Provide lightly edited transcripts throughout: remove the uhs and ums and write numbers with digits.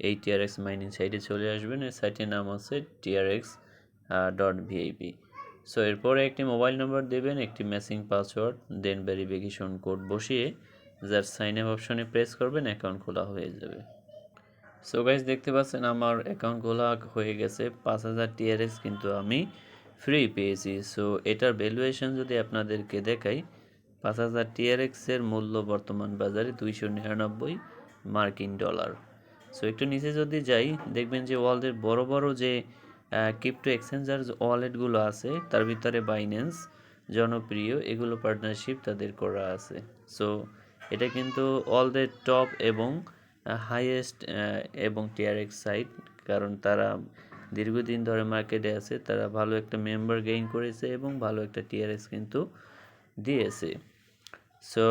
এই TRX mining সাইটে চলে আসবেন। এই সাইটের নাম হচ্ছে trx.vip। সো এরপরে একটি মোবাইল নম্বর দেবেন, একটি ম্যাচিং পাসওয়ার্ড, দেন ভেরিফিকেশন কোড বসিয়ে জাস্ট সাইন আপ অপশনে প্রেস করবেন, অ্যাকাউন্ট খোলা হয়ে যাবে। সো গাইস দেখতে পাচ্ছেন আমার অ্যাকাউন্ট খোলা হয়ে গেছে। 5000 টিআরএক্স কিন্তু আমি ফ্রি পেয়েছি। সো এটার ভ্যালুয়েশন যদি আপনাদেরকে দেখাই, 5000 টিআরএক্সের মূল্য বর্তমান বাজারে 299 মার্কিন ডলার। সো একটু নিচে যদি যাই, দেখবেন যে ওয়ার্ল্ডের বড় বড় যে ক্রিপ্টো এক্সচেঞ্জার ওয়ালেটগুলো আছে তার ভিতরে বাইন্যান্স জনপ্রিয়, এগুলো পার্টনারশিপ তাদের করা আছে। সো এটা কিন্তু ওয়ার্ল্ডের টপ এবং হাইয়েস্ট এবং টিআরএক্স সাইট, কারণ তারা দীর্ঘদিন ধরে মার্কেটে আছে, তারা ভালো একটা মেম্বার গেইন করেছে এবং ভালো একটা টিআরএক্স কিন্তু দিয়েছে। সো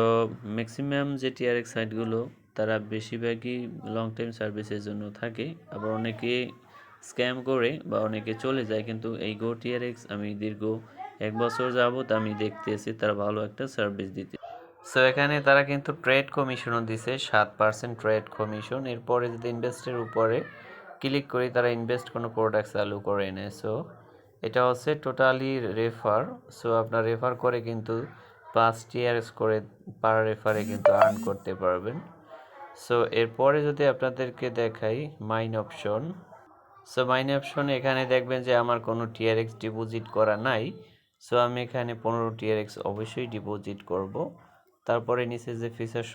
ম্যাক্সিমাম যে টিআরএক্স সাইটগুলো তারা বেশিরভাগই লং টাইম সার্ভিসের জন্য থাকে, আবার অনেকে স্ক্যাম করে বা অনেকে চলে যায়, কিন্তু এই গো টিআরএক্স আমি দীর্ঘ 1 বছর যাবত আমি দেখতেছি তারা ভালো একটা সার্ভিস দিতে। সো এখানে তারা কিন্তু ট্রেড কমিশনও দিছে 7% ট্রেড কমিশন। এরপরে যদি ইনভেস্টের উপরে ক্লিক করি, তারা ইনভেস্ট কোনো প্রোডাক্ট চালু করে নেয়। সো এটা হচ্ছে টোটালি রেফার। সো আপনার রেফার করে কিন্তু 5 টিআরএক্স করে পার রেফারে কিন্তু আর্ন করতে পারবেন। সো এরপরে যদি আপনাদেরকে দেখাই mine option. So mine option এখানে দেখবেন যে আমার কোনো টিআরএক্স ডিপোজিট করা নাই। সো আমি এখানে 15 টিআরএক্স অবশ্যই ডিপোজিট করব। তারপরে নিচে যে ফিচার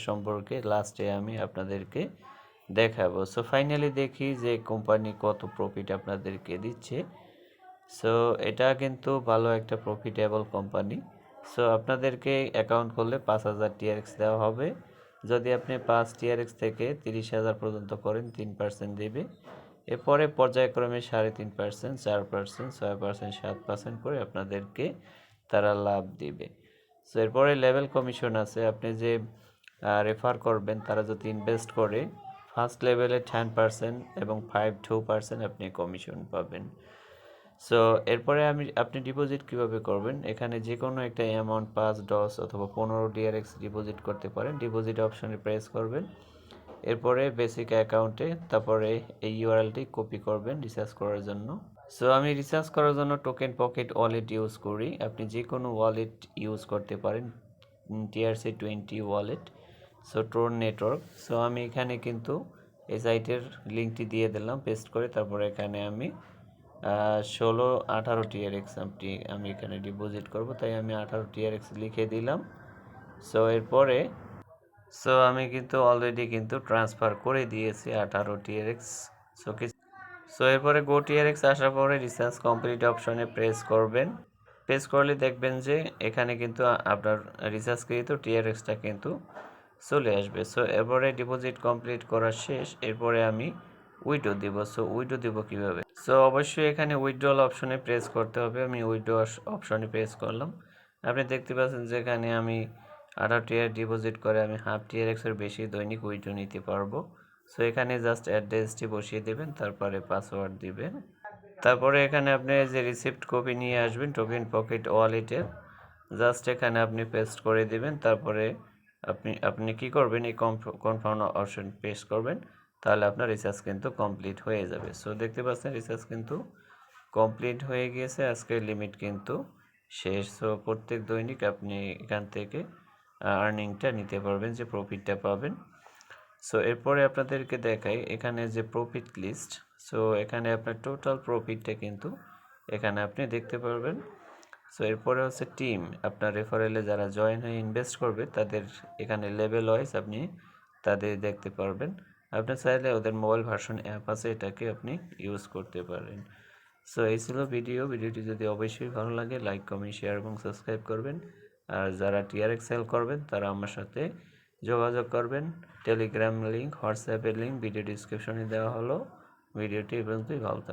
সম্পর্কে লাস্টে আমি আপনাদেরকে দেখাবো। সো ফাইনালি দেখি যে কোম্পানি কত প্রফিট আপনাদেরকে দিচ্ছে। সো এটা কিন্তু ভালো একটা প্রফিটেবল কোম্পানি। সো আপনাদেরকে অ্যাকাউন্ট করলে 5000 টিআরএক্স দেওয়া হবে। যদি আপনি 5 টিআরএক্স থেকে 30,000 পর্যন্ত করেন, 3% দেবে। এরপরে পর্যায়ক্রমে 3.5%, 4%, 6%, 7% করে আপনাদেরকে তারা লাভ দিবে। সো এরপরে লেভেল কমিশন আছে। আপনি যে রেফার করবেন তারা যদি ইনভেস্ট করে, ফার্স্ট লেভেলে 10% এবং 2% আপনি কমিশন পাবেন। সো এরপরে আপনি ডিপোজিট কিভাবে করবেন, এখানে যে কোনো একটা অ্যামাউন্ট 5, 10 অথবা 15 টিআরএক্স ডিপোজিট করতে পারেন। ডিপোজিট অপশনে প্রেস করবেন, এরপরে বেসিক অ্যাকাউন্টে, তারপরে এই ইউআরএলটি কপি করবেন রিসার্চ করার জন্য। সো আমি রিসার্চ করার জন্য টোকেন পকেট ওয়ালেট ইউজ করি। আপনি যে কোনো ওয়ালেট ইউজ করতে পারেন, TRC20 wallet, so Tron network. So আমি এখানে কিন্তু এই সাইটের লিঙ্কটি দিয়ে দিলাম পেস্ট করে। তারপরে এখানে আমি 18 টিআরএক্স আমি এখানে ডিপোজিট করব, তাই আমি 18 টিআরএক্স লিখে দিলাম। সো এরপরে আমি কিন্তু অলরেডি কিন্তু ট্রান্সফার করে দিয়েছি 18 টিআরএক্স। সো এরপরে গো টিআরএক্স আসার পরে রিসার্চ কমপ্লিট অপশনে প্রেস করবেন। প্রেস করলে দেখবেন যে এখানে কিন্তু আপনার রিসার্চকৃত টিআরএক্সটা কিন্তু চলে আসবে। সো এরপরে ডিপোজিট কমপ্লিট করা শেষ। এরপরে আমি উইথড্র দিব। সো উইথড্র দিব কীভাবে? সো অবশ্যই এখানে উইথড্রল অপশনে প্রেস করতে হবে। আমি উইথড্র অপশনে প্রেস করলাম। আপনি দেখতে পাচ্ছেন যে এখানে আমি 18 টিআর ডিপোজিট করে আমি হাফ টিআরএক্সের বেশি দৈনিক উইথড্র নিতে পারবো। সো এখানে জাস্ট অ্যাড্রেসটি বসিয়ে দেবেন, তারপরে পাসওয়ার্ড দিবেন। তারপরে এখানে আপনি যে রিসিপ্ট কপি নিয়ে আসবেন টোকেন পকেট ওয়ালেটের, জাস্ট এখানে আপনি পেস্ট করে দিবেন। তারপরে আপনি কি করবেন, এই কনফার্ম অপশন পেস্ট করবেন, তাহলে আপনার রিসার্চ কিন্তু কমপ্লিট হয়ে যাবে। সো দেখতে পাচ্ছেন রিসার্চ কিন্তু কমপ্লিট হয়ে গিয়েছে, আজকের লিমিট কিন্তু শেষ। সো প্রত্যেক দৈনিক আপনি এখান থেকে আর্নিংটা নিতে পারবেন, যে প্রফিটটা পাবেন। সো এরপরে আপনাদেরকে দেখাই এখানে যে প্রফিট লিস্ট। সো এখানে আপনার টোটাল প্রফিটটা কিন্তু এখানে আপনি দেখতে পারবেন। সো এরপরে হচ্ছে টিম, আপনার রেফারেলে যারা জয়েন হয়ে ইনভেস্ট করবে তাদের এখানে লেভেল ওয়াইজ আপনি তাদের দেখতে পারবেন। আপনি চাইলে ওদের মোবাইল ভার্সন অ্যাপ আছে, এটাকে আপনি ইউজ করতে পারেন। সো এই ছিল ভিডিওটি যদি অবশ্যই ভালো লাগে লাইক, কমেন্ট, শেয়ার এবং সাবস্ক্রাইব করবেন। আর যারা টিআরএক্স সেল করবেন তারা আমার সাথে যোগাযোগ করবেন। টেলিগ্রাম লিঙ্ক, হোয়াটসঅ্যাপের লিঙ্ক ভিডিও ডিসক্রিপশনে দেওয়া হলো। ভিডিওটি এই পর্যন্তই, ভালো থাকবেন।